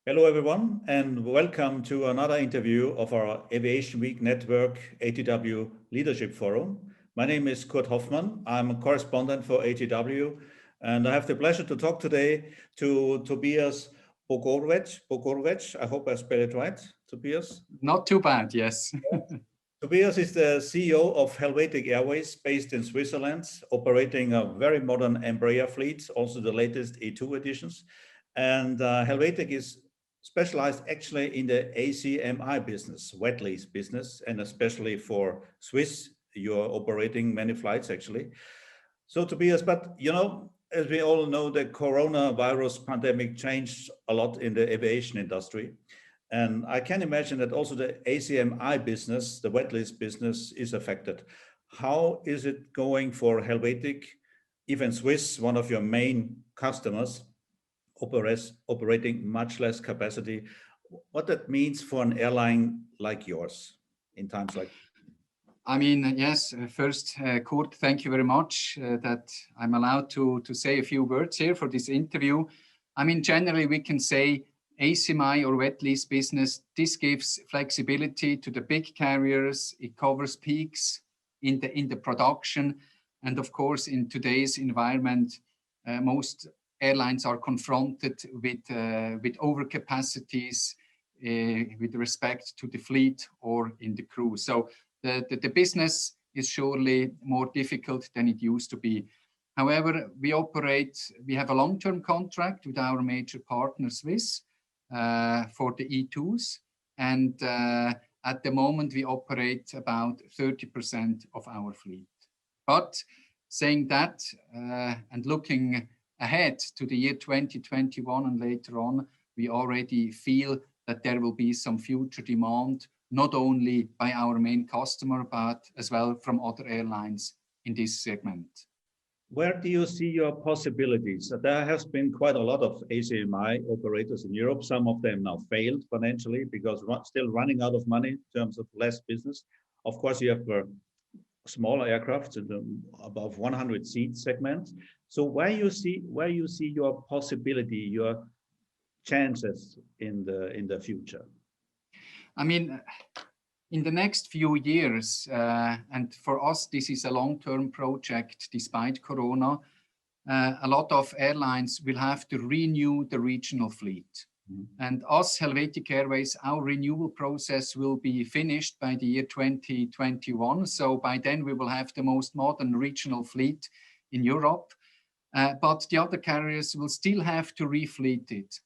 Hello, everyone, and welcome to another interview of our Aviation Week Network ATW Leadership Forum. My name is Kurt Hoffmann. I'm a correspondent for ATW, and I have the pleasure to talk today to Tobias Pogorevc. I hope I spelled it right, Tobias. Not too bad, yes. Tobias is the CEO of Helvetic Airways, based in Switzerland, operating a very modern Embraer fleet, also the latest E2 editions. And Helvetic is specialized actually in the ACMI business, wet lease business, and especially for Swiss, you're operating many flights actually. So Tobias, but as we all know, the coronavirus pandemic changed a lot in the aviation industry. And I can imagine that also the ACMI business, the wet lease business, is affected. How is it going for Helvetic, even Swiss, one of your main customers, operating much less capacity? What that means for an airline like yours in times like? I mean, yes, first, Kurt, thank you very much that I'm allowed to say a few words here for this interview. I mean, generally, we can say ACMI or wet lease business, this gives flexibility to the big carriers. It covers peaks in the production. And of course, in today's environment, most airlines are confronted with overcapacities with respect to the fleet or in the crew. So the business is surely more difficult than it used to be. However, we have a long-term contract with our major partner, Swiss, for the E2s. And at the moment, we operate about 30% of our fleet. But saying that and looking ahead to the year 2021 and later on, we already feel that there will be some future demand, not only by our main customer, but as well from other airlines in this segment. Where do you see your possibilities? There has been quite a lot of ACMI operators in Europe. Some of them now failed financially because still running out of money in terms of less business. Of course, you have smaller aircraft in the above 100 seat segment. So where you see your possibility, your chances in the future? I mean, in the next few years, and for us, this is a long-term project despite Corona, a lot of airlines will have to renew the regional fleet. And us, Helvetic Airways, our renewal process will be finished by the year 2021. So by then we will have the most modern regional fleet in Europe. But the other carriers will still have to refleet it.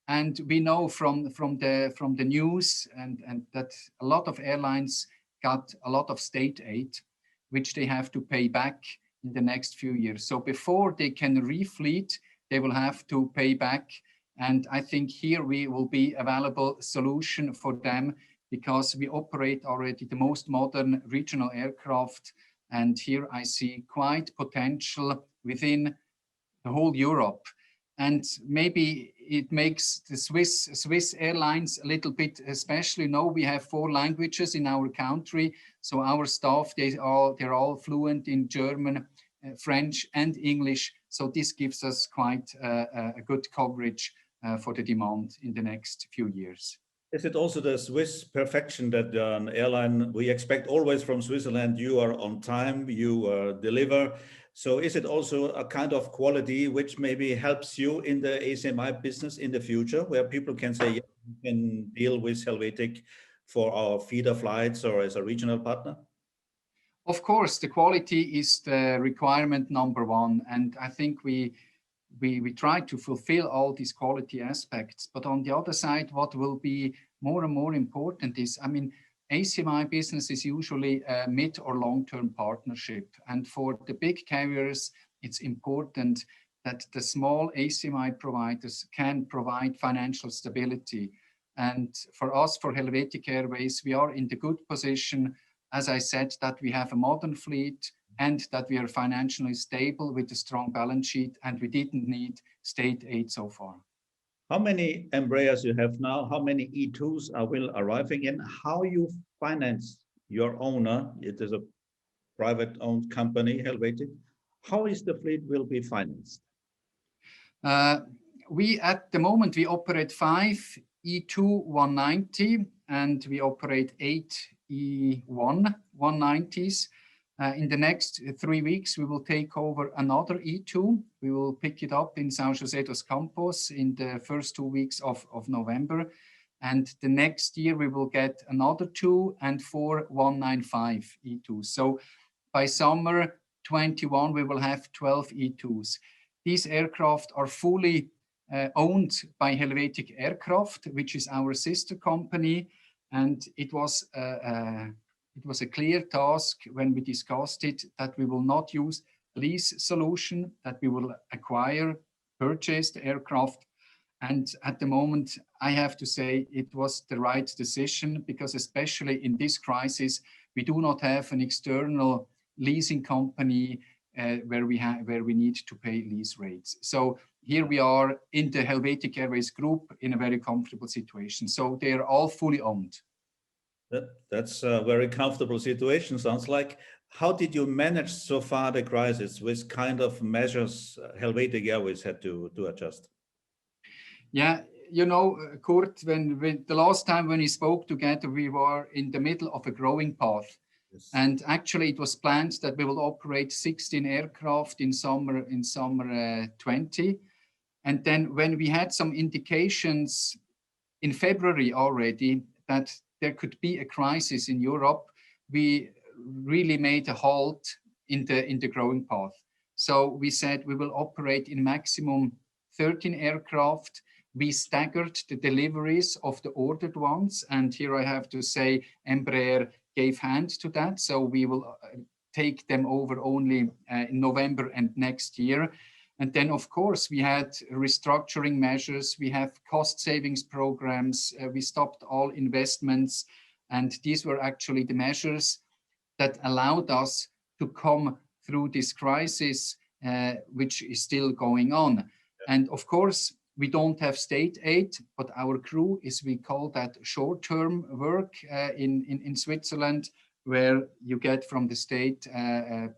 And we know from the news and that a lot of airlines got a lot of state aid, which they have to pay back in the next few years. So before they can refleet, they will have to pay back. And I think here we will be a valuable solution for them because we operate already the most modern regional aircraft. And here I see quite potential within the whole Europe. And maybe it makes the Swiss airlines a little bit especially. No, we have 4 languages in our country. So our staff, they're all fluent in German, French and English. So this gives us quite a good coverage for the demand in the next few years. Is it also the Swiss perfection that an airline, we expect always from Switzerland, you are on time, you deliver. So is it also a kind of quality which maybe helps you in the ACMI business in the future, where people can say, yeah, we can deal with Helvetic for our feeder flights or as a regional partner? Of course, the quality is the requirement number 1. And I think we try to fulfill all these quality aspects. But on the other side, what will be more and more important is, I mean, ACMI business is usually a mid or long-term partnership. And for the big carriers, it's important that the small ACMI providers can provide financial stability. And for us, for Helvetic Airways, we are in the good position, as I said, that we have a modern fleet and that we are financially stable with a strong balance sheet, and we didn't need state aid so far. How many Embraers you have now? How many E2s are will arriving in? How you finance your owner? It is a private-owned company, Helvetic. How is the fleet will be financed? We at the moment we operate 5 E2-190 and we operate 8 E1-190s. In the next 3 weeks, we will take over another E2. We will pick it up in São José dos Campos in the first 2 weeks of November. And the next year, we will get another 2 and 4 195 E2s. So by summer 21, we will have 12 E2s. These aircraft are fully owned by Helvetic Aircraft, which is our sister company. And it was a clear task when we discussed it that we will not use lease solution, that we will purchase the aircraft. And at the moment, I have to say it was the right decision because especially in this crisis, we do not have an external leasing company where we need to pay lease rates. So here we are in the Helvetic Airways group in a very comfortable situation. So they are all fully owned. That's a very comfortable situation, sounds like. How did you manage so far the crisis? Which kind of measures Helvetic Airways had to adjust? Yeah, you know, Kurt, when the last time when we spoke together, we were in the middle of a growing path. Yes. And actually it was planned that we will operate 16 aircraft in summer 20. And then when we had some indications in February already that there could be a crisis in Europe, we really made a halt in the growing path. So we said we will operate in maximum 13 aircraft. We staggered the deliveries of the ordered ones. And here I have to say Embraer gave hand to that. So we will take them over only in November and next year. And then, of course, we had restructuring measures. We have cost savings programs. We stopped all investments. And these were actually the measures that allowed us to come through this crisis, which is still going on. And of course, we don't have state aid, but our crew is, we call that short-term work in Switzerland, where you get from the state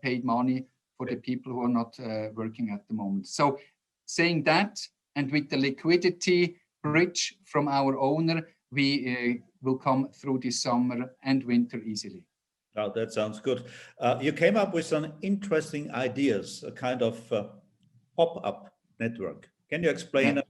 paid money for the people who are not working at the moment. So saying that, and with the liquidity bridge from our owner, we will come through this summer and winter easily. Oh, that sounds good. You came up with some interesting ideas, a kind of pop-up network. Can you explain? Yeah.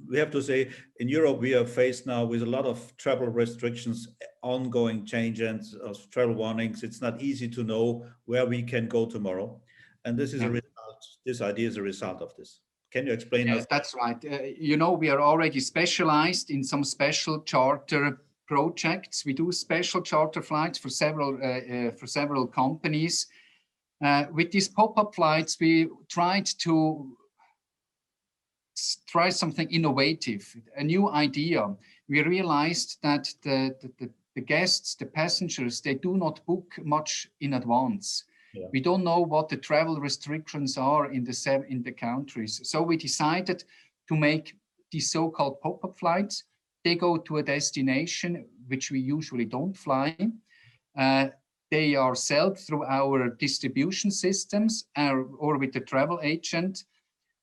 We have to say, in Europe, we are faced now with a lot of travel restrictions, ongoing changes of travel warnings. It's not easy to know where we can go tomorrow. And this is a result, this idea is a result of this. Can you explain? Yes, that's right. You know, we are already specialized in some special charter projects. We do special charter flights for several companies. With these pop-up flights, we tried to try something innovative, a new idea. We realized that the guests, the passengers, they do not book much in advance. Yeah. We don't know what the travel restrictions are in the countries. So we decided to make these so-called pop-up flights. They go to a destination which we usually don't fly. They are sold through our distribution systems or with the travel agent.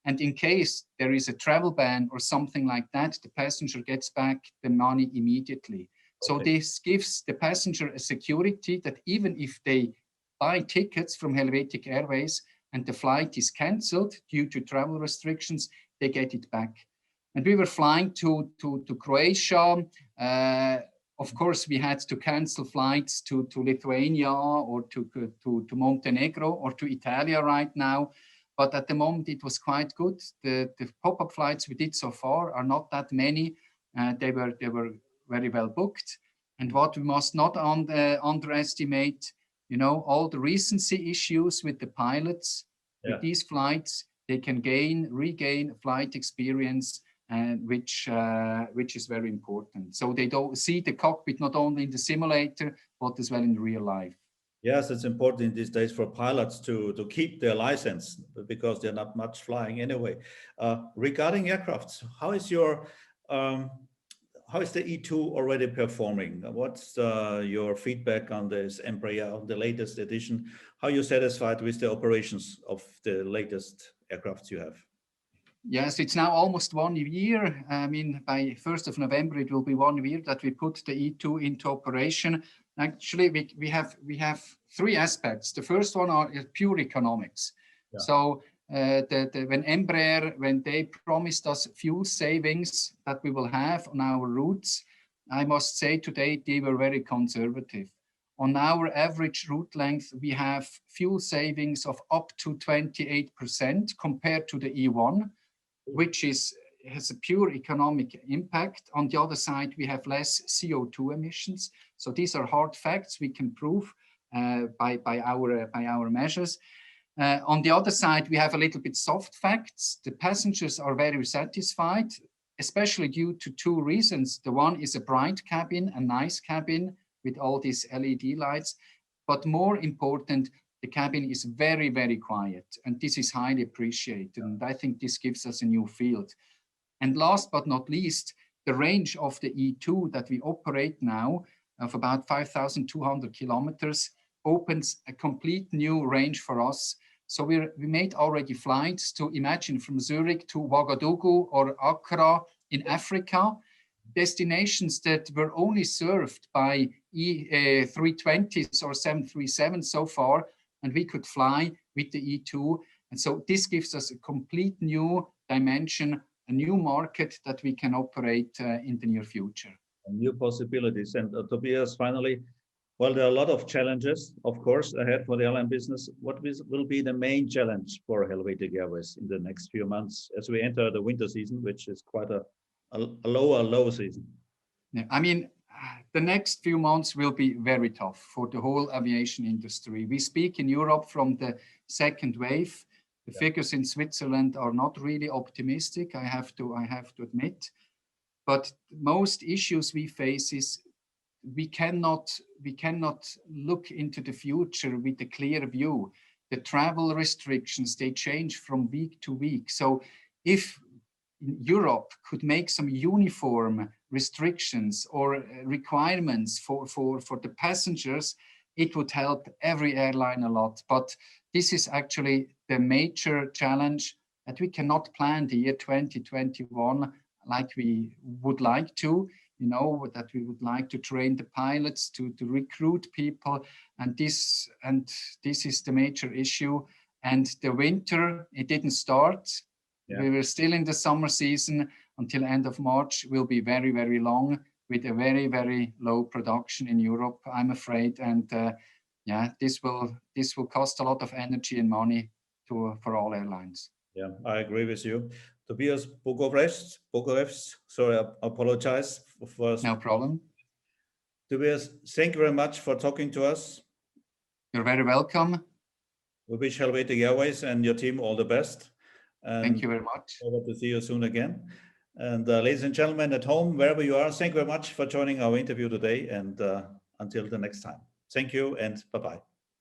And in case there is a travel ban or something like that, the passenger gets back the money immediately. Okay. So this gives the passenger a security that even if they buy tickets from Helvetic Airways and the flight is canceled due to travel restrictions, they get it back. And we were flying to Croatia. Of course, we had to cancel flights to Lithuania or to Montenegro or to Italia right now. But at the moment, it was quite good. The pop-up flights we did so far are not that many. They were very well booked. And what we must not underestimate, you know, all the recency issues with the pilots. Yeah. With these flights, they can regain flight experience, which is very important. So they don't see the cockpit not only in the simulator, but as well in real life. Yes, it's important these days for pilots to keep their license because they're not much flying anyway. Regarding aircrafts, how is the E2 already performing? What's your feedback on this Embraer, on the latest edition? How are you satisfied with the operations of the latest aircrafts you have? Yes, it's now almost 1 year. I mean, by 1st of November, it will be 1 year that we put the E2 into operation. Actually, we have three aspects. The first one is pure economics. Yeah. So when Embraer, when they promised us fuel savings that we will have on our routes, I must say today they were very conservative. On our average route length, we have fuel savings of up to 28% compared to the E1, which has a pure economic impact. On the other side, we have less CO2 emissions. So these are hard facts we can prove by our measures. On the other side, we have a little bit soft facts. The passengers are very satisfied, especially due to two reasons. The one is a bright cabin, a nice cabin with all these LED lights. But more important, the cabin is very, very quiet. And this is highly appreciated. And I think this gives us a new field. And last but not least, the range of the E2 that we operate now of about 5,200 kilometers opens a complete new range for us. So we made already flights to imagine from Zurich to Ouagadougou or Accra in Africa, destinations that were only served by E320s or 737s so far, and we could fly with the E2. And so this gives us a complete new dimension, a new market that we can operate in the near future. And new possibilities. And Tobias, finally, well, there are a lot of challenges, of course, ahead for the airline business. What will be the main challenge for Helvetic Airways in the next few months as we enter the winter season, which is quite a low season? Yeah, I mean, the next few months will be very tough for the whole aviation industry. We speak in Europe from the second wave. The figures in Switzerland are not really optimistic, I have to admit. But most issues we face is we cannot look into the future with a clear view. The travel restrictions, they change from week to week. So if Europe could make some uniform restrictions or requirements for the passengers, it would help every airline a lot. But this is actually the major challenge, that we cannot plan the year 2021 like we would like to, that we would like to train the pilots, to recruit people. And this is the major issue. And the winter, it didn't start. Yeah. We were still in the summer season until end of March, will be very, very long with a very, very low production in Europe, I'm afraid. And this will cost a lot of energy and money for all airlines. Yeah, I agree with you. Tobias Pogorevc, sorry, I apologize for. No problem. Tobias, thank you very much for talking to us. You're very welcome. We wish Helvetic Airways and your team all the best. And thank you very much. Hope to see you soon again. And ladies and gentlemen at home, wherever you are, thank you very much for joining our interview today. And until the next time, thank you and bye-bye.